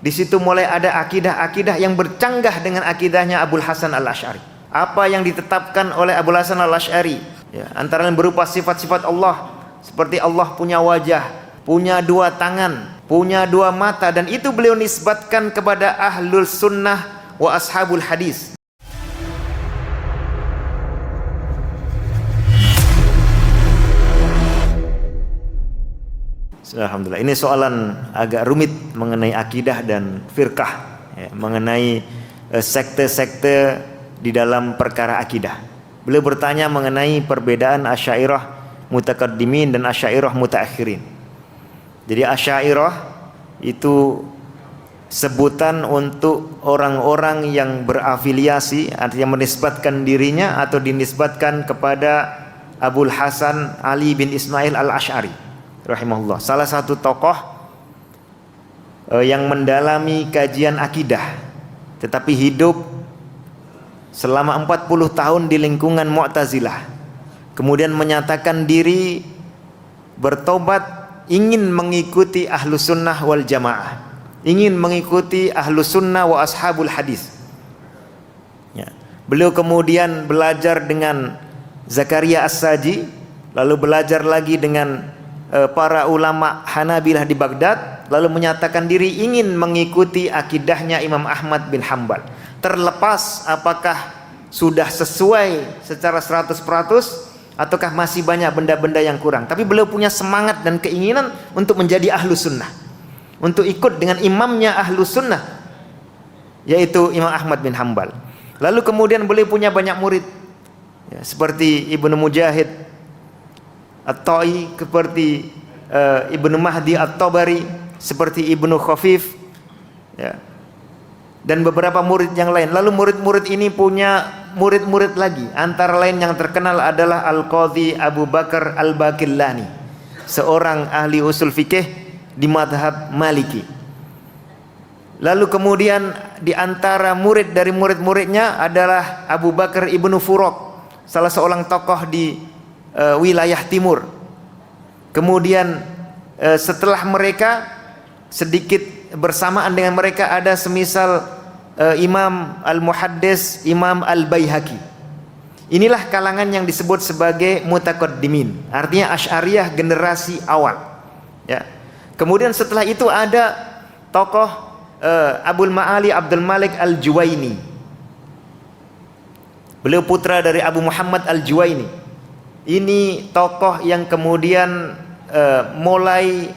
Di situ mulai ada akidah-akidah yang bercanggah dengan akidahnya Abul Hasan Al-Asy'ari. Apa yang ditetapkan oleh Abul Hasan Al-Asy'ari, ya, antara lain berupa sifat-sifat Allah, seperti Allah punya wajah, punya dua tangan, punya dua mata, dan itu beliau nisbatkan kepada ahlul sunnah wa ashabul hadis. Alhamdulillah, ini soalan agak rumit mengenai akidah dan firqah, ya, mengenai sekte-sekte di dalam perkara akidah. Beliau bertanya mengenai perbedaan Asy'ariyah mutaqaddimin dan Asy'ariyah mutaakhirin. Jadi Asy'ariyah itu sebutan untuk orang-orang yang berafiliasi, artinya menisbatkan dirinya atau dinisbatkan kepada Abul Hasan Ali bin Ismail Al-Asy'ari rahimahullah, salah satu tokoh yang mendalami kajian akidah, tetapi hidup selama 40 tahun di lingkungan Mu'tazilah, kemudian menyatakan diri bertobat, ingin mengikuti Ahlus Sunnah wal Jamaah, ingin mengikuti Ahlus Sunnah wa ashabul hadis, ya. Beliau kemudian belajar dengan Zakaria As-Saji, lalu belajar lagi dengan para ulama Hanabilah di Baghdad, lalu menyatakan diri ingin mengikuti akidahnya Imam Ahmad bin Hanbal. Terlepas apakah sudah sesuai secara 100% ataukah masih banyak benda-benda yang kurang, tapi beliau punya semangat dan keinginan untuk menjadi Ahlus Sunnah, untuk ikut dengan imamnya Ahlus Sunnah, yaitu Imam Ahmad bin Hanbal. Lalu kemudian beliau punya banyak murid, ya, seperti Ibnu Mujahid At-Ta'i, seperti Ibnu Mahdi At-Tabari, seperti Ibnu Khafif, ya, dan beberapa murid yang lain. Lalu murid-murid ini punya murid-murid lagi, antara lain yang terkenal adalah Al-Qadhi Abu Bakar Al-Baqillani, seorang ahli usul fikih di madhab Maliki. Lalu kemudian di antara murid dari murid-muridnya adalah Abu Bakar Ibnu Furuq, salah seorang tokoh di wilayah timur. Kemudian setelah mereka, sedikit bersamaan dengan mereka ada semisal Imam Al-Muhaddis Imam Al-Baihaqi. Inilah kalangan yang disebut sebagai mutaqaddimin, artinya Asy'ariyah generasi awal, ya. Kemudian setelah itu ada tokoh Abul Ma'ali Abdul Malik Al-Juwaini. Beliau putra dari Abu Muhammad Al-Juwaini. Ini tokoh yang kemudian mulai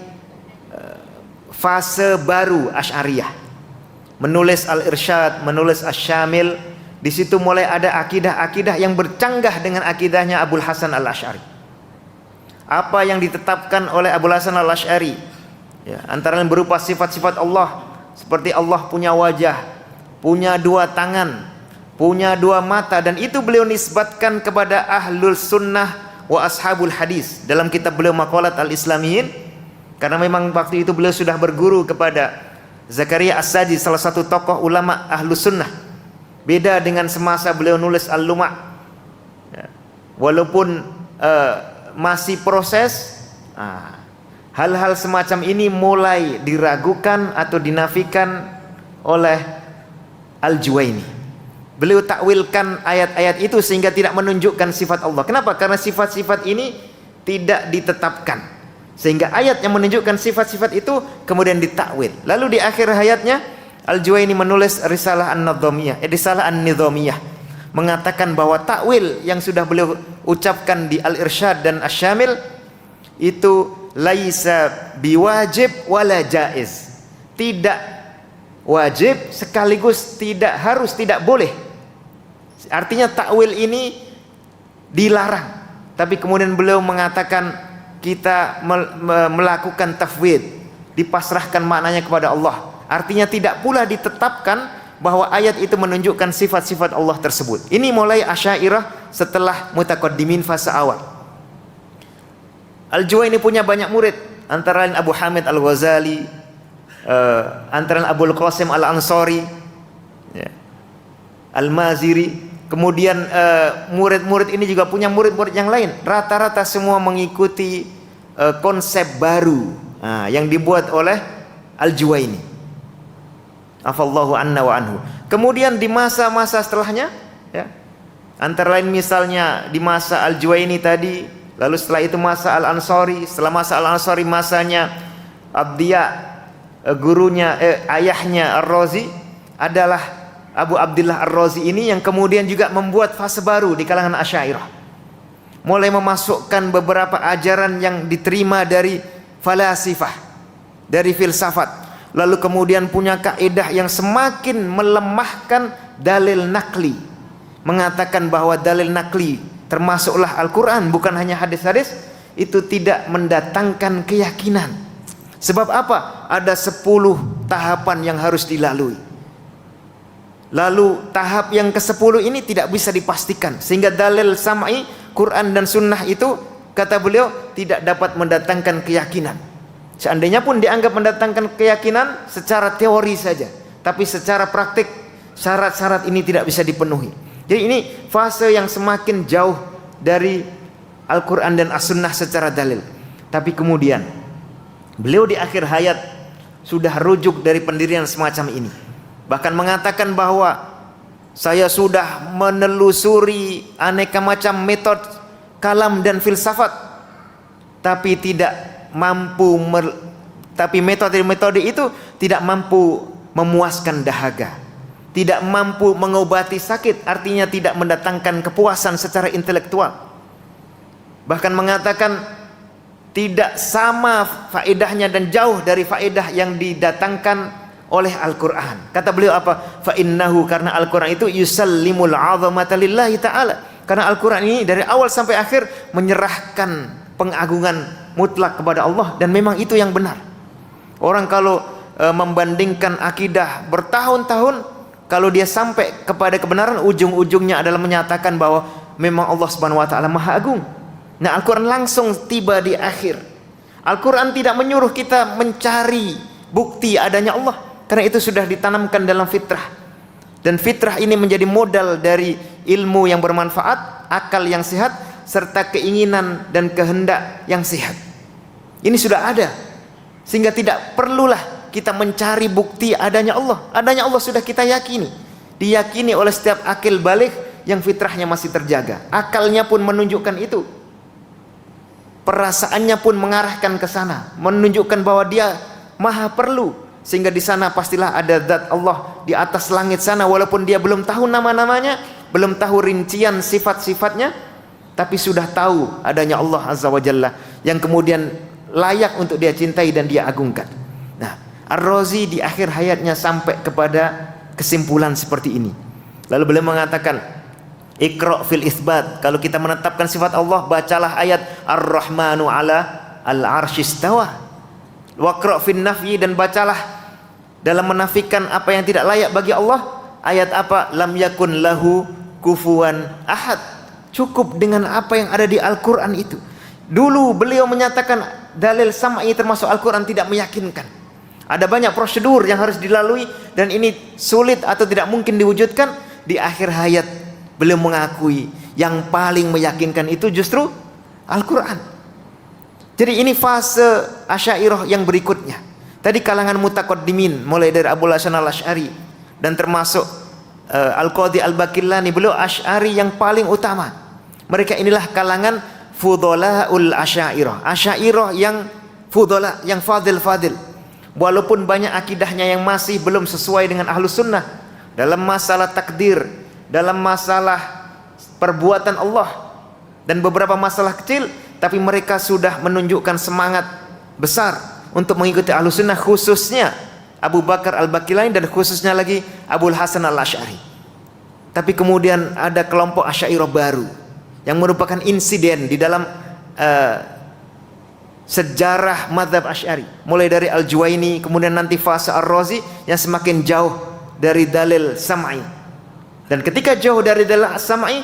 fase baru Asy'ariyah, menulis Al-Irsyad, menulis Asy-Syamil. Di situ mulai ada akidah-akidah yang bercanggah dengan akidahnya Abul Hasan Al-Asy'ari. Apa yang ditetapkan oleh Abul Hasan Al-Asy'ari, ya, antara lain berupa sifat-sifat Allah, seperti Allah punya wajah, punya dua tangan, punya dua mata, dan itu beliau nisbatkan kepada ahlul sunnah wa ashabul hadis dalam kitab beliau Maqalat al-Islamiyin, karena memang waktu itu beliau sudah berguru kepada Zakaria As-Saji, salah satu tokoh ulama ahlus sunnah. Beda dengan semasa beliau nulis Al-Luma', ya, walaupun masih proses, hal-hal semacam ini mulai diragukan atau dinafikan oleh Al-Juwaini. Beliau takwilkan ayat-ayat itu sehingga tidak menunjukkan sifat Allah. Kenapa? Karena sifat-sifat ini tidak ditetapkan, sehingga ayat yang menunjukkan sifat-sifat itu kemudian ditakwil. Lalu di akhir hayatnya Al-Juwaini menulis Risalah An-Nidhamiyah, Risalah An-Nidhamiyah, mengatakan bahwa takwil yang sudah beliau ucapkan di Al-Irsyad dan Asy-Syamil itu laisa biwajib wala jaiz, tidak wajib sekaligus tidak harus, tidak boleh. Artinya takwil ini dilarang, tapi kemudian beliau mengatakan kita melakukan tafwid, dipasrahkan maknanya kepada Allah. Artinya tidak pula ditetapkan bahwa ayat itu menunjukkan sifat-sifat Allah tersebut. Ini mulai Asy'ariyah setelah mutaqaddimin fase awal. Al-Juwaini punya banyak murid, antara lain Abu Hamid Al-Ghazali, antara Abul Qasim Al-Ansari, ya, Al-Maziri. Kemudian murid-murid ini juga punya murid-murid yang lain. Rata-rata semua mengikuti konsep baru yang dibuat oleh Al-Juwaini. Afallahu anna wa anhu. Kemudian di masa-masa setelahnya, ya, antara lain misalnya di masa Al-Juwaini tadi, lalu setelah itu masa Al-Ansari, setelah masa Al-Ansari masanya Abdiya, gurunya ayahnya Ar-Razi adalah Abu Abdillah Ar-Razi ini yang kemudian juga membuat fase baru di kalangan Asy'ariyah. Mulai memasukkan beberapa ajaran yang diterima dari falasifah, dari filsafat. Lalu kemudian punya kaidah yang semakin melemahkan dalil nakli, mengatakan bahwa dalil nakli termasuklah Al-Quran, bukan hanya hadis-hadis, itu tidak mendatangkan keyakinan. Sebab apa? Ada 10 tahapan yang harus dilalui. Lalu tahap yang ke-10 ini tidak bisa dipastikan, sehingga dalil sam'i, Quran dan sunnah itu, kata beliau, tidak dapat mendatangkan keyakinan. Seandainya pun dianggap mendatangkan keyakinan secara teori saja, tapi secara praktik syarat-syarat ini tidak bisa dipenuhi. Jadi ini fase yang semakin jauh dari Al-Quran dan As-Sunnah secara dalil. Tapi kemudian beliau di akhir hayat sudah rujuk dari pendirian semacam ini, bahkan mengatakan bahwa saya sudah menelusuri aneka macam metode kalam dan filsafat, tapi metode-metode itu tidak mampu memuaskan dahaga, tidak mampu mengobati sakit, artinya tidak mendatangkan kepuasan secara intelektual. Bahkan mengatakan tidak sama faedahnya dan jauh dari faedah yang didatangkan oleh Al-Quran. Kata beliau apa? Fa innahu, karena Al-Quran itu yusallimul 'azamata lillahi ta'ala. Karena Al-Quran ini dari awal sampai akhir menyerahkan pengagungan mutlak kepada Allah, dan memang itu yang benar. Orang kalau membandingkan akidah bertahun-tahun, kalau dia sampai kepada kebenaran, ujung-ujungnya adalah menyatakan bahwa memang Allah Subhanahu wa taala Maha Agung. Nah, Al-Quran langsung tiba di akhir. Al-Quran tidak menyuruh kita mencari bukti adanya Allah, karena itu sudah ditanamkan dalam fitrah. Dan fitrah ini menjadi modal dari ilmu yang bermanfaat, akal yang sehat, serta keinginan dan kehendak yang sehat. Ini sudah ada, sehingga tidak perlulah kita mencari bukti adanya Allah. Adanya Allah sudah kita yakini, diyakini oleh setiap akil baligh yang fitrahnya masih terjaga. Akalnya pun menunjukkan itu, perasaannya pun mengarahkan ke sana, menunjukkan bahwa dia maha perlu, sehingga di sana pastilah ada zat Allah di atas langit sana, walaupun dia belum tahu nama-namanya, belum tahu rincian sifat-sifatnya, tapi sudah tahu adanya Allah Azza wa Jalla yang kemudian layak untuk dia cintai dan dia agungkan. Nah, Ar-Razi di akhir hayatnya sampai kepada kesimpulan seperti ini. Lalu beliau mengatakan, Iqra' fil isbat, kalau kita menetapkan sifat Allah, bacalah ayat Ar-Rahmanu ala al-arsyistawa. Waqra' fil nafyi, dan bacalah dalam menafikan apa yang tidak layak bagi Allah, ayat apa? Lam yakun lahu kufuwan ahad. Cukup dengan apa yang ada di Al-Quran itu. Dulu beliau menyatakan dalil sam'i termasuk Al-Quran tidak meyakinkan. Ada banyak prosedur yang harus dilalui, dan ini sulit atau tidak mungkin diwujudkan. Di akhir hayat beliau mengakui yang paling meyakinkan itu justru Al-Quran. Jadi ini fase Asy'ariyah yang berikutnya. Tadi kalangan mutaqaddimin, mulai dari Abu Hasan Al-Asy'ari dan termasuk Al-Qadhi Al-Baqillani, beliau Asy'ari yang paling utama. Mereka inilah kalangan fudhalaul Asy'ariyah. Asy'ariyah yang fudhala, yang fadil-fadil. Walaupun banyak akidahnya yang masih belum sesuai dengan Ahlus Sunnah dalam masalah takdir, dalam masalah perbuatan Allah, dan beberapa masalah kecil, tapi mereka sudah menunjukkan semangat besar untuk mengikuti Ahlus Sunnah, khususnya Abu Bakar Al-Baqillani dan khususnya lagi Abu Hasan Al-Asy'ari. Tapi kemudian ada kelompok Asy'ariyah baru yang merupakan insiden di dalam sejarah mazhab Asy'ari, mulai dari Al-Juwaini, kemudian nanti fase Ar-Razi yang semakin jauh dari dalil sam'i. Dan ketika jauh dari dalil sam'i,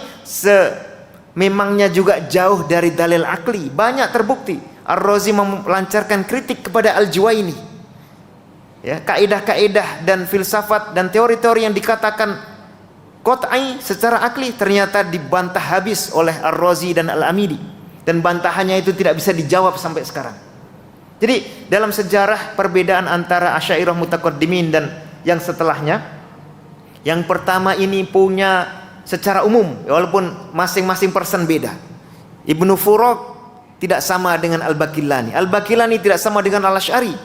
memangnya juga jauh dari dalil akli. Banyak terbukti Ar-Razi melancarkan kritik kepada Al-Juwaini, ya, kaidah-kaidah dan filsafat dan teori-teori yang dikatakan qat'i secara akli ternyata dibantah habis oleh Ar-Razi dan Al-Amidi, dan bantahannya itu tidak bisa dijawab sampai sekarang. Jadi dalam sejarah perbedaan antara Asy'ariyah mutaqaddimin dan yang setelahnya. Yang pertama ini punya secara umum, walaupun masing-masing person beda. Ibnu Furaq tidak sama dengan Al-Baqillani. Al-Baqillani tidak sama dengan Al-Asy'ari.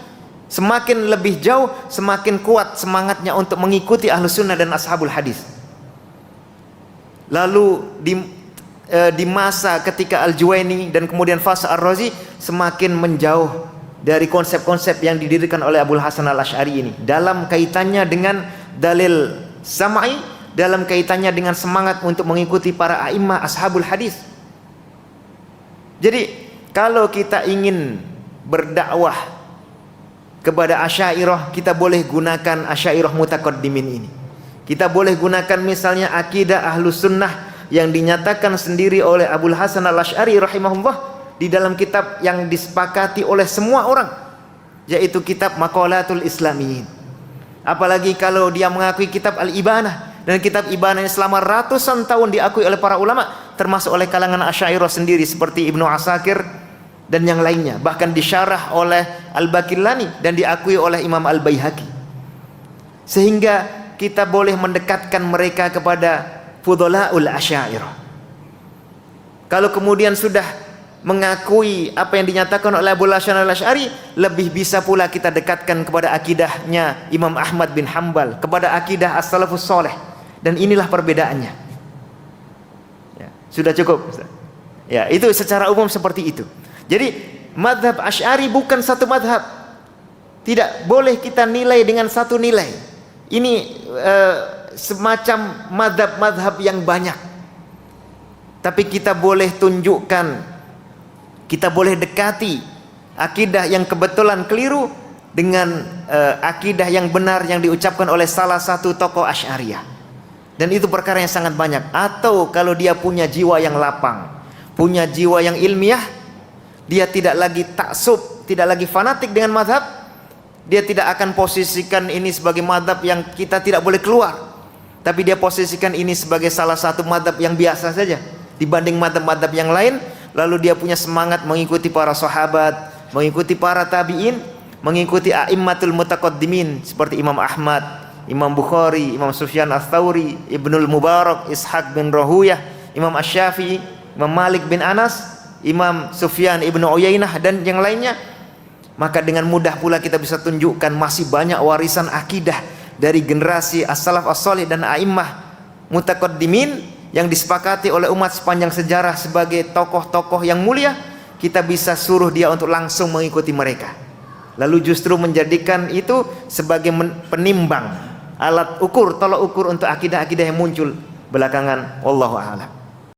Semakin lebih jauh, semakin kuat semangatnya untuk mengikuti Ahlus Sunnah dan Ashabul Hadis. Lalu di masa ketika Al-Juwaini dan kemudian fase Ar-Razi semakin menjauh dari konsep-konsep yang didirikan oleh Abul Hasan Al-Asy'ari ini dalam kaitannya dengan dalil sam'i, dalam kaitannya dengan semangat untuk mengikuti para a'immah Ashabul Hadis. Jadi kalau kita ingin berdakwah kepada Asy'ariyah, kita boleh gunakan Asy'ariyah Mutaqaddimin ini. Kita boleh gunakan misalnya akidah Ahlus Sunnah yang dinyatakan sendiri oleh Abul Hasan Al-Asy'ari rahimahullah di dalam kitab yang disepakati oleh semua orang, yaitu kitab Maqalatul Islamiyin. Apalagi kalau dia mengakui kitab Al-Ibanah, dan kitab Ibanah ini selama ratusan tahun diakui oleh para ulama, termasuk oleh kalangan Asy'ariyah sendiri seperti Ibnu Asakir dan yang lainnya, bahkan disyarah oleh Al-Baqillani dan diakui oleh Imam Al-Baihaqi. Sehingga kita boleh mendekatkan mereka kepada Fudhalaul Asy'ariyah. Kalau kemudian sudah mengakui apa yang dinyatakan oleh Abul Hasan Al-Asy'ari, lebih bisa pula kita dekatkan kepada akidahnya Imam Ahmad bin Hanbal, kepada akidah As-Salafus Saleh. Dan inilah perbedaannya. Ya, sudah cukup, Ustaz? Ya, itu secara umum seperti itu. Jadi madhab Asy'ari bukan satu madhab. Tidak boleh kita nilai dengan satu nilai. Ini semacam madhab-madhab yang banyak. Tapi kita boleh tunjukkan, kita boleh dekati akidah yang kebetulan keliru dengan akidah yang benar yang diucapkan oleh salah satu tokoh Asy'ariyah. Dan itu perkara yang sangat banyak. Atau kalau dia punya jiwa yang lapang, punya jiwa yang ilmiah, dia tidak lagi taksub, tidak lagi fanatik dengan madhab, dia tidak akan posisikan ini sebagai madhab yang kita tidak boleh keluar, tapi dia posisikan ini sebagai salah satu madhab yang biasa saja dibanding madhab-madhab yang lain. Lalu dia punya semangat mengikuti para sahabat, mengikuti para tabi'in, mengikuti a'immatul mutaqaddimin seperti Imam Ahmad, Imam Bukhari, Imam Sufyan Ats-Tsauri, Ibnul Mubarak, Ishaq bin Rahuyah, Imam Asy-Syafi'i, Imam Malik bin Anas, Imam Sufyan ibnu Uyainah dan yang lainnya. Maka dengan mudah pula kita bisa tunjukkan masih banyak warisan akidah dari generasi as-salaf as-salih dan a'immah mutaqaddimin yang disepakati oleh umat sepanjang sejarah sebagai tokoh-tokoh yang mulia. Kita bisa suruh dia untuk langsung mengikuti mereka, lalu justru menjadikan itu sebagai penimbang, alat ukur, tolok ukur untuk akidah-akidah yang muncul belakangan. Wallahu a'lam.